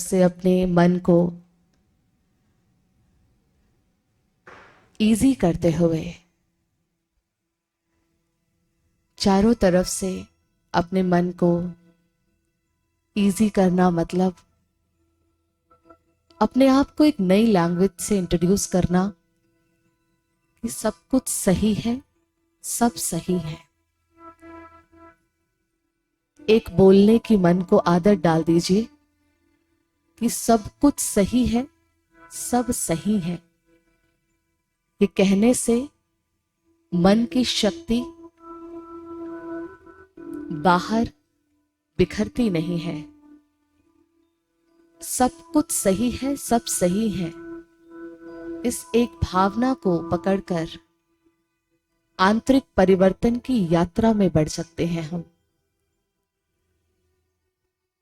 से अपने मन को इजी करते हुए चारों तरफ से अपने मन को इजी करना मतलब अपने आप को एक नई लैंग्वेज से इंट्रोड्यूस करना कि सब कुछ सही है, सब सही है। एक बोलने की मन को आदत डाल दीजिए कि सब कुछ सही है, सब सही है। ये कहने से मन की शक्ति बाहर बिखरती नहीं है। सब कुछ सही है, सब सही है, इस एक भावना को पकड़कर आंतरिक परिवर्तन की यात्रा में बढ़ सकते हैं हम।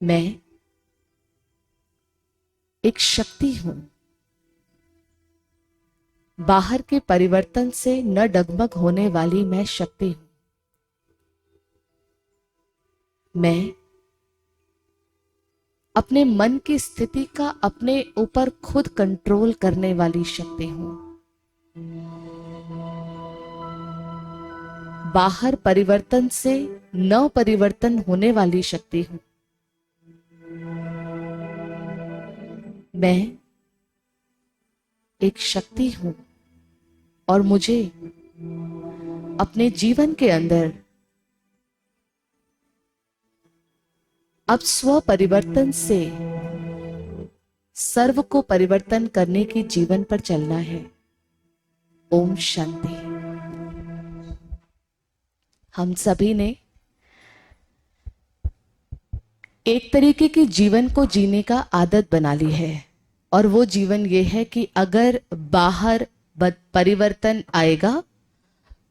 मैं एक शक्ति हूं। बाहर के परिवर्तन से न डगमग होने वाली मैं शक्ति हूं। मैं अपने मन की स्थिति का अपने ऊपर खुद कंट्रोल करने वाली शक्ति हूं। बाहर परिवर्तन से न परिवर्तन होने वाली शक्ति हूं। मैं एक शक्ति हूं और मुझे अपने जीवन के अंदर अब स्व परिवर्तन से सर्व को परिवर्तन करने की जीवन पर चलना है। ओम शांति। हम सभी ने एक तरीके की जीवन को जीने का आदत बना ली है और वो जीवन ये है कि अगर बाहर परिवर्तन आएगा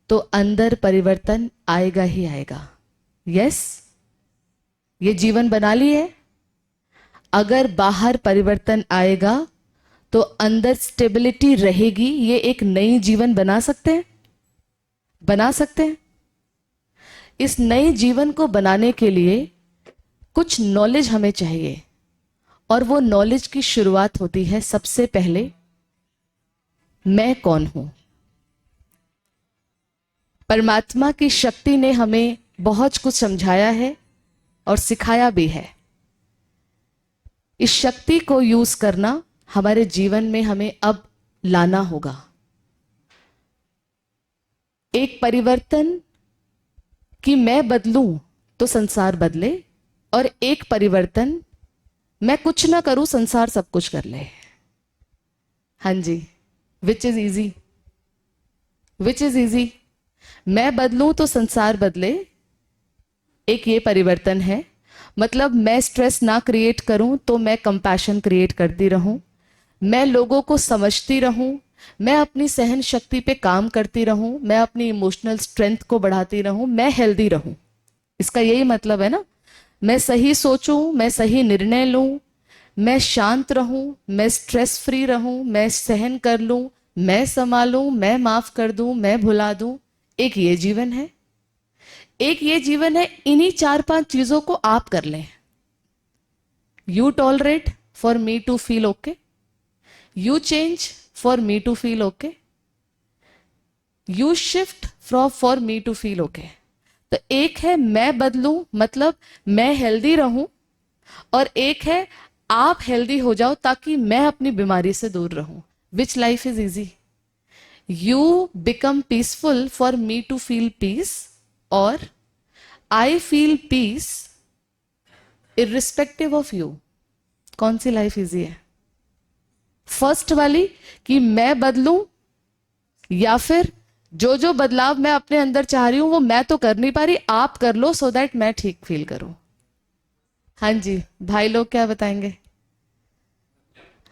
तो अंदर परिवर्तन आएगा ही आएगा। यस, ये जीवन बना ली है। अगर बाहर परिवर्तन आएगा तो अंदर स्टेबिलिटी रहेगी। ये एक नई जीवन बना सकते हैं, बना सकते हैं। इस नए जीवन को बनाने के लिए कुछ नॉलेज हमें चाहिए और वो नॉलेज की शुरुआत होती है सबसे पहले मैं कौन हूं। परमात्मा की शक्ति ने हमें बहुत कुछ समझाया है और सिखाया भी है। इस शक्ति को यूज करना हमारे जीवन में हमें अब लाना होगा। एक परिवर्तन कि मैं बदलूं तो संसार बदले और एक परिवर्तन मैं कुछ ना करूं संसार सब कुछ कर ले। हाँ जी, which is easy, which is easy. मैं बदलूं तो संसार बदले, एक ये परिवर्तन है। मतलब मैं स्ट्रेस ना क्रिएट करूं तो मैं कंपैशन क्रिएट करती रहूं, मैं लोगों को समझती रहूं, मैं अपनी सहन शक्ति पे काम करती रहूं, मैं अपनी इमोशनल स्ट्रेंथ को बढ़ाती रहूं, मैं हेल्दी रहूं। इसका यही मतलब है ना। मैं सही सोचूं, मैं सही निर्णय लूं, मैं शांत रहूं, मैं स्ट्रेस फ्री रहूं, मैं सहन कर लूं, मैं संभालूं, मैं माफ कर दूं, मैं भुला दूं। एक ये जीवन है। एक ये जीवन है, इन्हीं 4-5 चीजों को आप कर लें। You tolerate for me to feel okay, you change for me to feel okay, you shift for me to feel okay. तो एक है मैं बदलूं मतलब मैं हेल्दी रहूं, और एक है आप हेल्दी हो जाओ ताकि मैं अपनी बीमारी से दूर रहूं। Which life is easy? You become peaceful for me to feel peace, और I feel peace irrespective of you. कौन सी लाइफ इजी है? फर्स्ट वाली कि मैं बदलूं, या फिर जो जो बदलाव मैं अपने अंदर चाह रही हूं वो मैं तो कर नहीं पा रही, आप कर लो सो दैट मैं ठीक फील करूं। हाँ जी, भाई लोग क्या बताएंगे?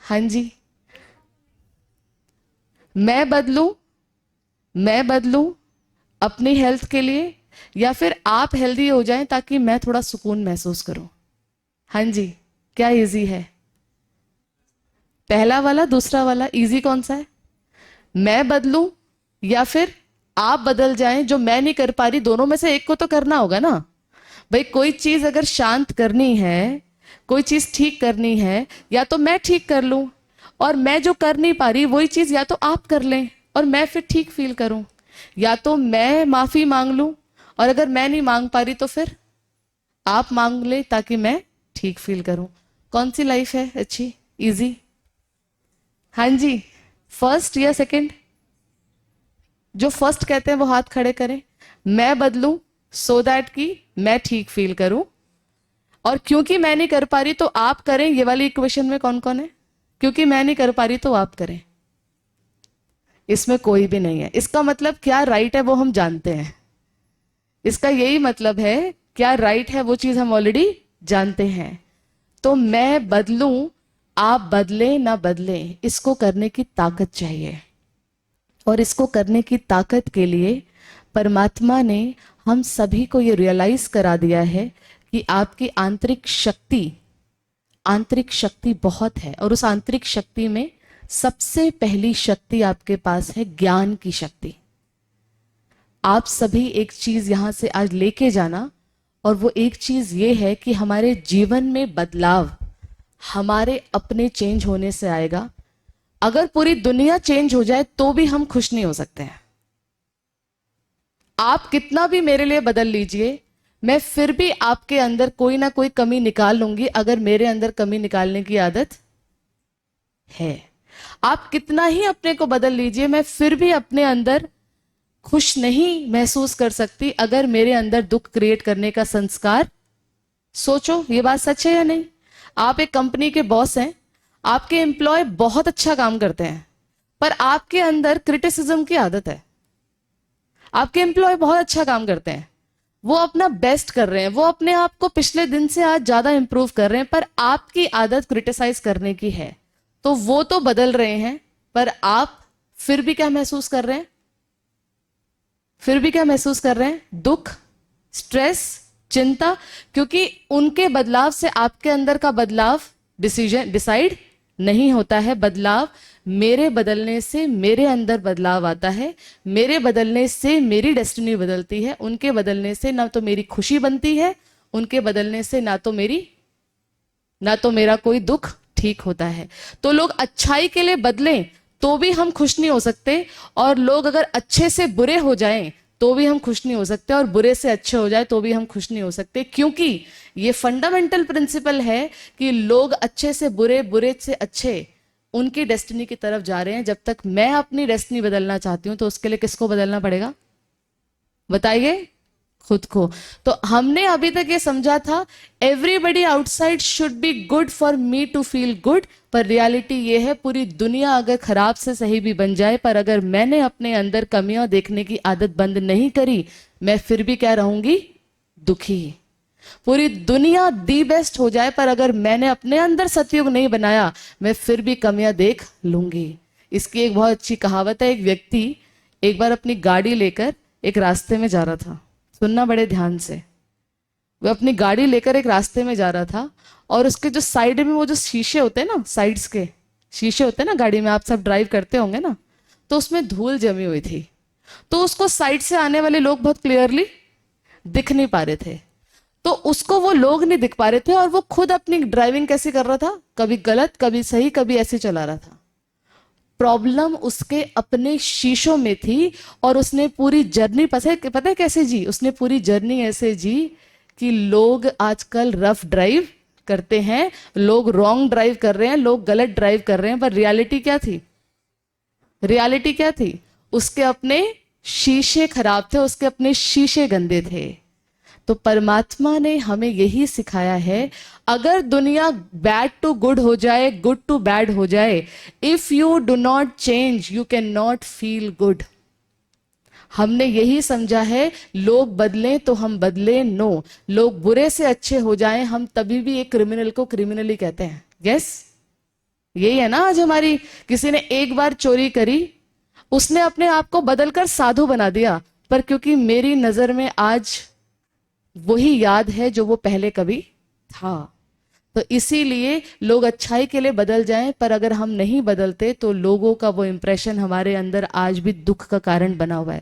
हाँ जी, मैं बदलूं, मैं बदलूं अपनी हेल्थ के लिए, या फिर आप हेल्दी हो जाएं ताकि मैं थोड़ा सुकून महसूस करूं। हाँ जी, क्या इजी है? पहला वाला, दूसरा वाला? इजी कौन सा है? मैं बदलूं या फिर आप बदल जाएं, जो मैं नहीं कर पा रही, दोनों में से एक को तो करना होगा ना भाई। कोई चीज अगर शांत करनी है, कोई चीज ठीक करनी है, या तो मैं ठीक कर लूं, और मैं जो कर नहीं पा रही वही चीज या तो आप कर लें और मैं फिर ठीक फील करूं, या तो मैं माफी मांग लूं और अगर मैं नहीं मांग पा रही तो फिर आप मांग ले ताकि मैं ठीक फील करूं। कौन सी लाइफ है अच्छी, इजी? हाँ जी, फर्स्ट या सेकंड? जो फर्स्ट कहते हैं वो हाथ खड़े करें। मैं बदलूं सो दैट कि मैं ठीक फील करूं, और क्योंकि मैं नहीं कर पा रही तो आप करें। ये वाली इक्वेशन में कौन कौन है? क्योंकि मैं नहीं कर पा रही तो आप करें। इसमें कोई भी नहीं है। इसका मतलब क्या राइट है वो हम जानते हैं। इसका यही मतलब है, क्या राइट है वो चीज हम ऑलरेडी जानते हैं। तो मैं बदलूं, आप बदले ना बदले, इसको करने की ताकत चाहिए। और इसको करने की ताकत के लिए परमात्मा ने हम सभी को ये रियलाइज करा दिया है कि आपकी आंतरिक शक्ति बहुत है, और उस आंतरिक शक्ति में सबसे पहली शक्ति आपके पास है ज्ञान की शक्ति। आप सभी एक चीज यहां से आज लेके जाना, और वो एक चीज ये है कि हमारे जीवन में बदलाव हमारे अपने चेंज होने से आएगा। अगर पूरी दुनिया चेंज हो जाए तो भी हम खुश नहीं हो सकते हैं। आप कितना भी मेरे लिए बदल लीजिए, मैं फिर भी आपके अंदर कोई ना कोई कमी निकाल लूंगी, अगर मेरे अंदर कमी निकालने की आदत है। आप कितना ही अपने को बदल लीजिए, मैं फिर भी अपने अंदर खुश नहीं महसूस कर सकती अगर मेरे अंदर दुख क्रिएट करने का संस्कार। सोचो ये बात सच है या नहीं? आप एक कंपनी के बॉस हैं, आपके एम्प्लॉय बहुत अच्छा काम करते हैं, पर आपके अंदर क्रिटिसिज्म की आदत है। आपके एम्प्लॉय बहुत अच्छा काम करते हैं, वो अपना बेस्ट कर रहे हैं, वो अपने आप को पिछले दिन से आज ज्यादा इंप्रूव कर रहे हैं, पर आपकी आदत क्रिटिसाइज करने की है। तो वो तो बदल रहे हैं, पर आप फिर भी क्या महसूस कर रहे हैं? फिर भी क्या महसूस कर रहे हैं? दुख, स्ट्रेस, चिंता। क्योंकि उनके बदलाव से आपके अंदर का बदलाव डिसाइड नहीं होता है। बदलाव मेरे बदलने से मेरे अंदर बदलाव आता है, मेरे बदलने से मेरी डेस्टिनी बदलती है, उनके बदलने से ना तो मेरी खुशी बनती है, उनके बदलने से ना तो मेरा कोई दुख ठीक होता है। तो लोग अच्छाई के लिए बदलें तो भी हम खुश नहीं हो सकते, और लोग अगर अच्छे से बुरे हो जाएं तो भी हम खुश नहीं हो सकते, और बुरे से अच्छे हो जाए तो भी हम खुश नहीं हो सकते। क्योंकि ये फंडामेंटल प्रिंसिपल है कि लोग अच्छे से बुरे, बुरे से अच्छे उनकी डेस्टिनी की तरफ जा रहे हैं। जब तक मैं अपनी डेस्टिनी बदलना चाहती हूं तो उसके लिए किसको बदलना पड़ेगा? बताइए, खुद को। तो हमने अभी तक ये समझा था everybody outside should be good for me to feel good, पर रियलिटी ये है पूरी दुनिया अगर खराब से सही भी बन जाए, पर अगर मैंने अपने अंदर कमियां देखने की आदत बंद नहीं करी, मैं फिर भी क्या रहूंगी? दुखी। पूरी दुनिया दी बेस्ट हो जाए, पर अगर मैंने अपने अंदर सतयुग नहीं बनाया, मैं फिर भी कमियां देख लूंगी। इसकी एक बहुत अच्छी कहावत है। एक व्यक्ति एक बार अपनी गाड़ी लेकर एक रास्ते में जा रहा था। सुनना बड़े ध्यान से। वो अपनी गाड़ी लेकर एक रास्ते में जा रहा था, और उसके जो साइड में वो जो शीशे होते हैं ना, साइड्स के शीशे होते हैं ना गाड़ी में, आप सब ड्राइव करते होंगे ना, तो उसमें धूल जमी हुई थी। तो उसको साइड से आने वाले लोग बहुत क्लियरली दिख नहीं पा रहे थे, तो उसको वो लोग नहीं दिख पा रहे थे, और वो खुद अपनी ड्राइविंग कैसे कर रहा था, कभी गलत कभी सही कभी ऐसे चला रहा था। प्रॉब्लम उसके अपने शीशों में थी, और उसने पूरी जर्नी पता है कैसे जी? उसने पूरी जर्नी ऐसे जी कि लोग आजकल रफ ड्राइव करते हैं, लोग रॉन्ग ड्राइव कर रहे हैं, लोग गलत ड्राइव कर रहे हैं, पर रियलिटी क्या थी? रियलिटी क्या थी? उसके अपने शीशे खराब थे, उसके अपने शीशे गंदे थे। तो परमात्मा ने हमें यही सिखाया है, अगर दुनिया बैड टू गुड हो जाए, गुड टू बैड हो जाए, if you do not change you can not feel good. हमने यही समझा है, लोग बदलें तो हम बदले, नो। लोग बुरे से अच्छे हो जाएं, हम तभी भी एक क्रिमिनल को क्रिमिनल ही कहते हैं। यस, यही है ना। आज हमारी किसी ने एक बार चोरी करी, उसने अपने आप को बदलकर साधु बना दिया, पर क्योंकि मेरी नजर में आज वही याद है जो वो पहले कभी था। तो इसीलिए लोग अच्छाई के लिए बदल जाएं, पर अगर हम नहीं बदलते तो लोगों का वो इंप्रेशन हमारे अंदर आज भी दुख का कारण बना हुआ है।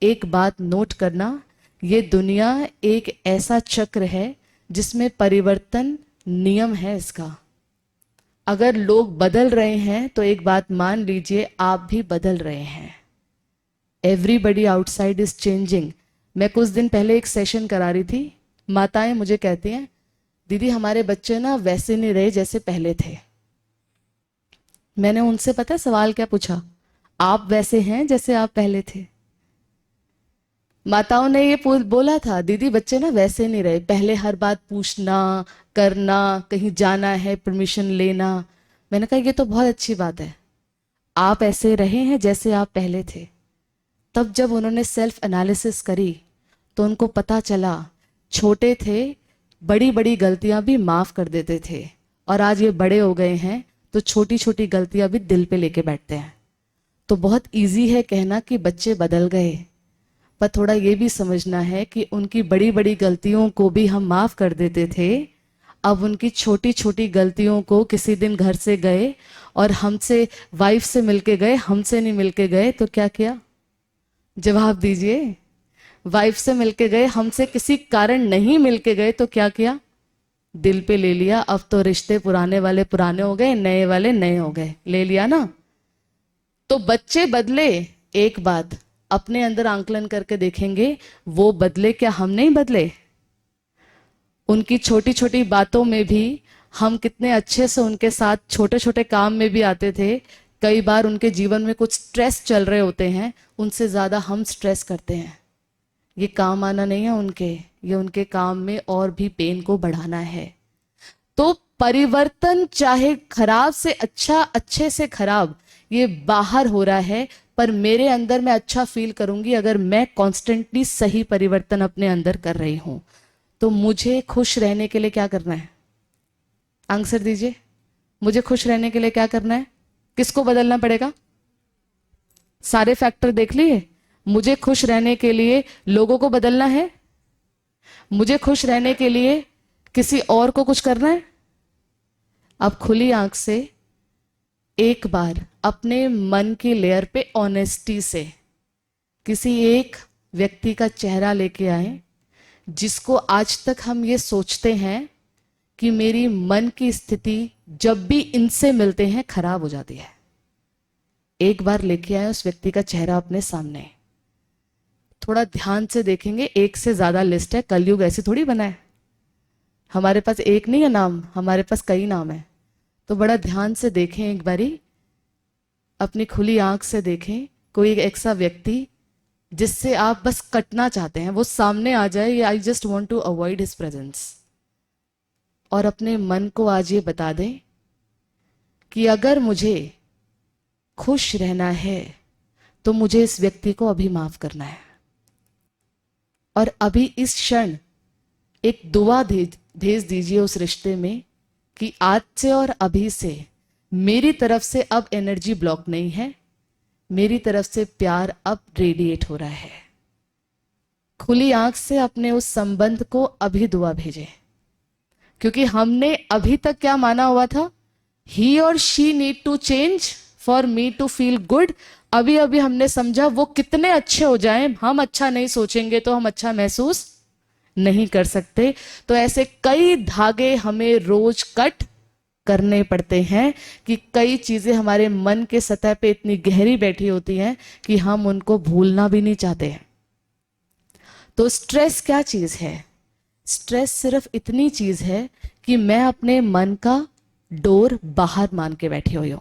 एक बात नोट करना, ये दुनिया एक ऐसा चक्र है जिसमें परिवर्तन नियम है इसका। अगर लोग बदल रहे हैं तो एक बात मान लीजिए, आप भी बदल रहे हैं। Everybody outside is changing. मैं कुछ दिन पहले एक सेशन करा रही थी, माताएं मुझे कहती हैं, दीदी हमारे बच्चे ना वैसे नहीं रहे जैसे पहले थे। मैंने उनसे पता है सवाल क्या पूछा? आप वैसे हैं जैसे आप पहले थे? माताओं ने ये बोला था, दीदी बच्चे ना वैसे नहीं रहे, पहले हर बात पूछना करना, कहीं जाना है परमिशन लेना। मैंने कहा ये तो बहुत अच्छी बात है, आप ऐसे रहे हैं जैसे आप पहले थे। तब जब उन्होंने सेल्फ एनालिसिस करी तो उनको पता चला, छोटे थे बड़ी बड़ी गलतियां भी माफ कर देते थे, और आज ये बड़े हो गए हैं तो छोटी छोटी गलतियां भी दिल पे लेके बैठते हैं। तो बहुत इजी है कहना कि बच्चे बदल गए, पर थोड़ा ये भी समझना है कि उनकी बड़ी बड़ी गलतियों को भी हम माफ कर देते थे। अब उनकी छोटी छोटी गलतियों को, किसी दिन घर से गए और हमसे, वाइफ से मिलके गए, हमसे नहीं मिलके गए तो क्या किया? जवाब दीजिए। वाइफ से मिलके गए, हमसे किसी कारण नहीं मिलके गए तो क्या किया? दिल पे ले लिया। अब तो रिश्ते पुराने वाले पुराने हो गए, नए वाले नए हो गए, ले लिया ना। तो बच्चे बदले, एक बात अपने अंदर आंकलन करके देखेंगे, वो बदले क्या हम नहीं बदले? उनकी छोटी छोटी बातों में भी हम कितने अच्छे से उनके साथ छोटे छोटे काम में भी आते थे। कई बार उनके जीवन में कुछ स्ट्रेस चल रहे होते हैं, उनसे ज़्यादा हम स्ट्रेस करते हैं। ये काम आना नहीं है उनके, ये उनके काम में और भी पेन को बढ़ाना है। तो परिवर्तन चाहे खराब से अच्छा, अच्छे से खराब, ये बाहर हो रहा है, पर मेरे अंदर मैं अच्छा फील करूंगी अगर मैं कॉन्स्टेंटली सही परिवर्तन अपने अंदर कर रही हूं। तो मुझे खुश रहने के लिए क्या करना है? आंसर दीजिए। मुझे खुश रहने के लिए क्या करना है? किसको बदलना पड़ेगा? सारे फैक्टर देख लिए। मुझे खुश रहने के लिए लोगों को बदलना है, मुझे खुश रहने के लिए किसी और को कुछ करना है। अब खुली आंख से एक बार अपने मन की लेयर पे ऑनेस्टी से किसी एक व्यक्ति का चेहरा लेके आए जिसको आज तक हम ये सोचते हैं कि मेरी मन की स्थिति जब भी इनसे मिलते हैं खराब हो जाती है। एक बार लेके आए उस व्यक्ति का चेहरा अपने सामने, थोड़ा ध्यान से देखेंगे। एक से ज्यादा लिस्ट है, कलयुग ऐसे थोड़ी बना है, हमारे पास एक नहीं है नाम, हमारे पास कई नाम है। तो बड़ा ध्यान से देखें, एक बारी अपनी खुली आंख से देखें कोई एक ऐसा व्यक्ति जिससे आप बस कटना चाहते हैं, वो सामने आ जाए, I just want to avoid his presence. और अपने मन को आज ये बता दें कि अगर मुझे खुश रहना है तो मुझे इस व्यक्ति को अभी माफ करना है। और अभी इस क्षण एक दुआ भेज दीजिए उस रिश्ते में कि आज से और अभी से मेरी तरफ से अब एनर्जी ब्लॉक नहीं है, मेरी तरफ से प्यार अब रेडिएट हो रहा है। खुली आंख से अपने उस संबंध को अभी दुआ भेजें, क्योंकि हमने अभी तक क्या माना हुआ था? ही और she need to change for me to feel good. अभी अभी हमने समझा वो कितने अच्छे हो जाएं, हम अच्छा नहीं सोचेंगे तो हम अच्छा महसूस नहीं कर सकते। तो ऐसे कई धागे हमें रोज कट करने पड़ते हैं कि कई चीजें हमारे मन के सतह पे इतनी गहरी बैठी होती हैं कि हम उनको भूलना भी नहीं चाहते हैं। तो स्ट्रेस क्या चीज है? स्ट्रेस सिर्फ इतनी चीज है कि मैं अपने मन का डोर बाहर मान के बैठी हुई हूं।